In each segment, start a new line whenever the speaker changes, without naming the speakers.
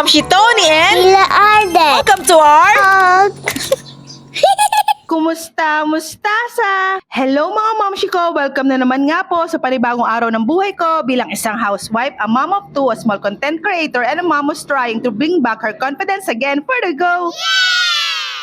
Momshi Tony and
Ila Arden.
welcome to our
Kumusta? Mustasa? Hello mga momshi ko! Welcome na naman nga po sa panibagong araw ng buhay ko bilang isang housewife, a mom of two, a small content creator, and a mom who's trying to bring back her confidence again for the go!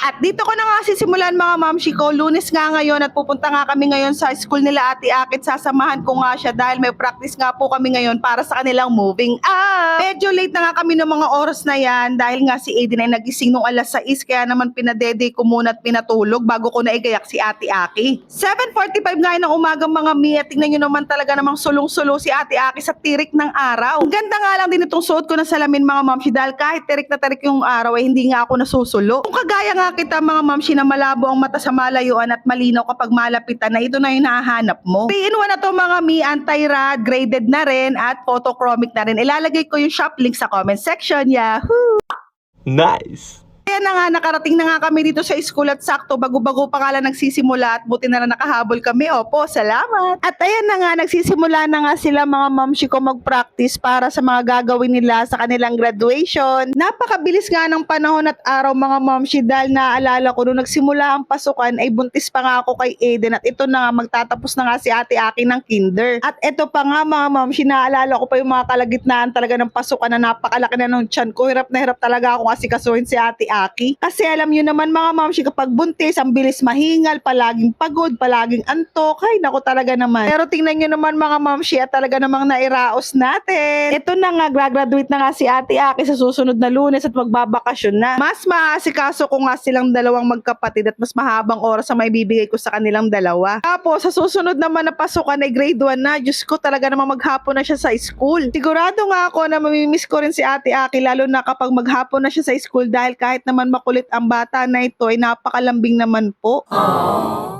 At dito ko na nga sisimulan mga mamshi ko. Lunes nga ngayon at pupunta nga kami ngayon sa school nila Ate Akit. Sasamahan ko nga siya dahil may practice nga po kami ngayon para sa kanilang moving up. Medyo late na nga kami ng mga oras na yan dahil nga si Aiden ay nagising nung alas 6 kaya naman pinadede ko muna at pinatulog bago ko naigayak si Ate Aki. 7:45 nga ng umagang mga mi at tingnan nyo naman talaga namang sulong-sulo si Ate Aki sa tirik ng araw. Ang ganda nga lang din itong suot ko na salamin mga mamshi dahil kahit tirik na tirik yung araw ay hindi nga ako nasusulo. Kung kagaya nga kita mga mamshi na malabo ang mata sa malayuan at malinaw kapag malapitan na ito na yung nahahanap mo. 3-in-1 na to mga mi, anti-rad, graded na rin at photochromic na rin. Ilalagay ko yung shop link sa comment section. Yahoo!
Nice!
Kaya na nga, nakarating na nga kami dito sa school at sakto, bago-bago pa nga lang nagsisimula at buti na lang nakahabol kami. Opo, salamat. At ayan na nga, nagsisimula na nga sila mga mamshi ko mag-practice para sa mga gagawin nila sa kanilang graduation. Napakabilis nga ng panahon at araw mga mamshi dahil naaalala ko nung nagsimula ang pasukan ay buntis pa nga ako kay Aiden at ito na nga, magtatapos na nga si Ate Aki ng kinder. At ito pa nga mga mamshi, naaalala ko pa yung mga kalagitnaan talaga ng pasukan na napakalaki na ng tiyan ko. Hirap na hirap talaga ako kasi kasuhin si Ate Aki. Kasi alam nyo naman mga mamshi, kapag buntis, ang bilis mahingal, palaging pagod, palaging antok. Ay, naku talaga naman. Pero tingnan nyo naman mga mamshi at talaga namang nairaos natin. Ito na nga, graduate na nga si Ate Aki sa susunod na Lunes at magbabakasyon na. Mas maasikaso ko nga silang dalawang magkapatid at mas mahabang oras ang maibibigay ko sa kanilang dalawa. Tapos, sa susunod naman na pasukan ay grade 1 na. Diyos ko, talaga namang maghapon na siya sa school. Sigurado nga ako na mamimiss ko rin si Ate Aki lalo na kapag maghapon na siya sa school dahil kahit naman makulit ang bata na ito ay napakalambing naman po.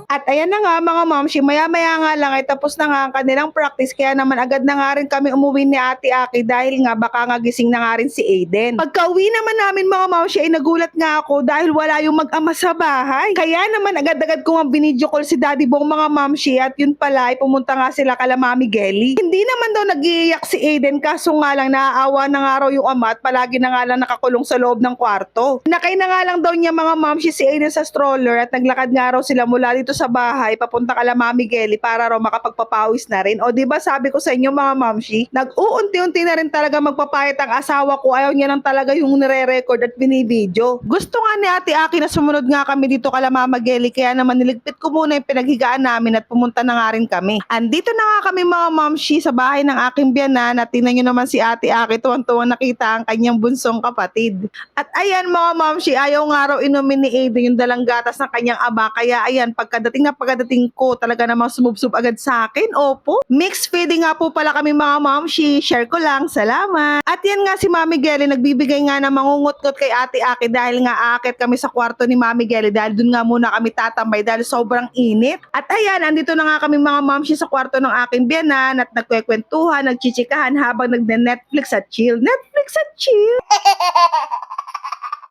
At ayan na nga mga mamshi, maya-maya nga lang ay tapos na nga ang kanilang practice kaya naman agad na nga rin kami umuwi ni Ate Aki dahil nga baka nga gising na nga rin si Aiden. Pagka-uwi naman namin mga mamshi ay nagulat nga ako dahil wala yung mag-ama sa bahay. Kaya naman agad-agad ko nga binidyo call si Daddy Bong mga mamshi at yun pala ay pumunta nga sila kala Mami Gelly. Hindi naman daw nag-iiyak si Aiden kaso nga lang naaawa na nga raw yung ama at palagi na nga lang nakakulong sa loob ng kwarto. Nakay na nga lang daw niya mga mamshi si Aiden sa stroller at naglakad nga raw sila mula dito sa bahay papunta kala Mami Gelly para raw makapagpapawis na rin. O diba sabi ko sa inyo mga mamshi, nag-uunti-unti na rin talaga magpapayat ang asawa ko. Ayaw niya nang talaga yung nire-record at binibidyo. Gusto nga ni Ate Aki na sumunod nga kami dito kala Mama Gelly kaya naman niligpit ko muna yung pinaghigaan namin at pumunta na nga rin kami. Andito na nga kami mga mamshi sa bahay ng aking biyanan at tingnan nyo naman si Ate Aki tuwang-tuwang nakita ang kanyang bunsong kapatid. At ayan mga mamshi, ayaw nga raw inumin ni Aiden yung dalang gatas ng kanyang ama kaya ayan pagkadating ko talaga namang sumubsob agad sa akin. Opo, mixed feeding nga po pala kami mga mamshi, share ko lang, salamat. At yan nga si Mami Gelly nagbibigay nga ng mangungot-ngot kay Ate Aki dahil nga aakit kami sa kwarto ni Mami Gelly dahil dun nga muna kami tatambay dahil sobrang init. At ayan, andito na nga kami mga mamshi sa kwarto ng aking biyanan at nagkwekwentuhan, nagchichikahan habang nagne-Netflix at chill. Netflix at chill!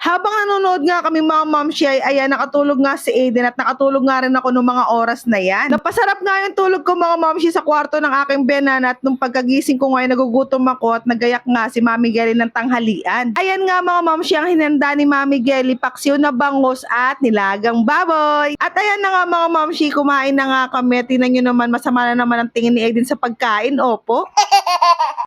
Habang nanonood nga kami mga mamshi ay ayan, nakatulog nga si Aiden at nakatulog nga rin ako noong mga oras na yan. Napasarap nga yung tulog ko mga mamshi sa kwarto ng aking biyanan at nung pagkagising ko ngayon nagugutom ako at nagayak nga si Mami Gelly ng tanghalian. Ayan nga mga mamshi ang hinanda ni Mami Gelly, paksiw na bangus at nilagang baboy. At ayan na nga mga mamshi, kumain na nga kami. Tingnan nyo naman, masama na naman ang tingin ni Aiden sa pagkain. Opo.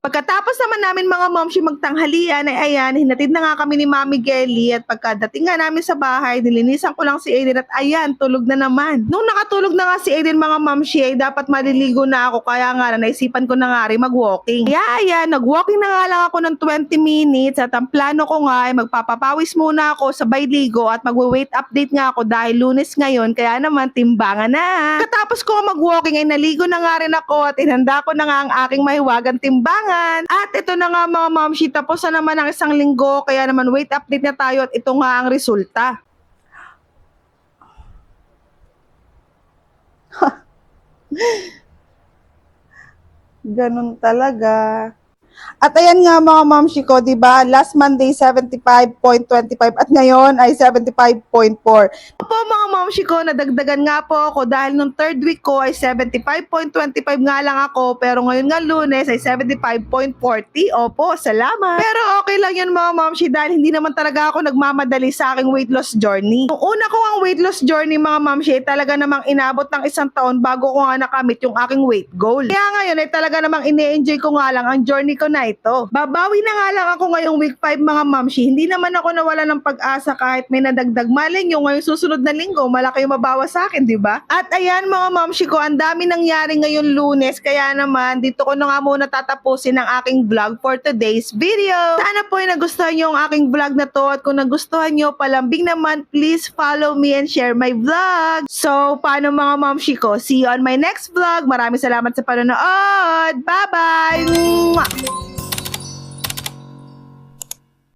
Pagkatapos naman namin mga mamshi magtanghalian ay ayan, hinatid na nga kami ni Mami Gelly at pagkadating nga namin sa bahay, nilinisan ko lang si Aiden at ayan, tulog na naman. Nung nakatulog na nga si Aiden mga mamshi ay dapat maliligo na ako kaya nga naisipan ko na nga rin mag-walking. Kaya ayan, nag-walking na nga lang ako ng 20 minutes at ang plano ko nga ay magpapapawis muna ako sabay ligo at magwe-weight update nga ako dahil Lunes ngayon kaya naman timbangan na. Katapos ko mag-walking ay naligo na nga rin ako at inhanda ko na nga ang aking mahiwagang timbangan. At ito na nga mga mamshi, tapos na naman ang isang linggo kaya naman weight update na tayo at ito nga ang resulta. Ganun talaga. At ayan nga mga mamshi ko, di ba? Last Monday 75.25 at ngayon ay 75.4. Opo mga momshi ko, nadagdagan nga po ako dahil nung third week ko ay 75.25 nga lang ako, pero ngayon nga Lunes ay 75.40. Opo, salamat. Pero okay lang yun mga momshi dahil hindi naman talaga ako nagmamadali sa aking weight loss journey. Nung una ko ang weight loss journey mga momshi ay talaga namang inabot ng 1 taon bago ko nga nakamit yung aking weight goal. Kaya ngayon ay talaga namang ine-enjoy ko nga lang ang journey ko na ito. Babawi na nga lang ako ngayong week 5 mga momshi. Hindi naman ako nawala ng pag-asa kahit may nadagdag. Maling yung ngayong susunod na linggo, malaki yung mabawas sa akin, di ba? At ayan mga momshi ko, ang dami nangyari ngayon Lunes, kaya naman dito ko na nga muna tatapusin ang aking vlog for today's video. Sana po ay nagustuhan nyo ang aking vlog na to at kung nagustuhan nyo, palambing naman, please follow me and share my vlog. So, paano mga momshi ko? See you on my next vlog. Maraming salamat sa panonood. Bye-bye! Mwah!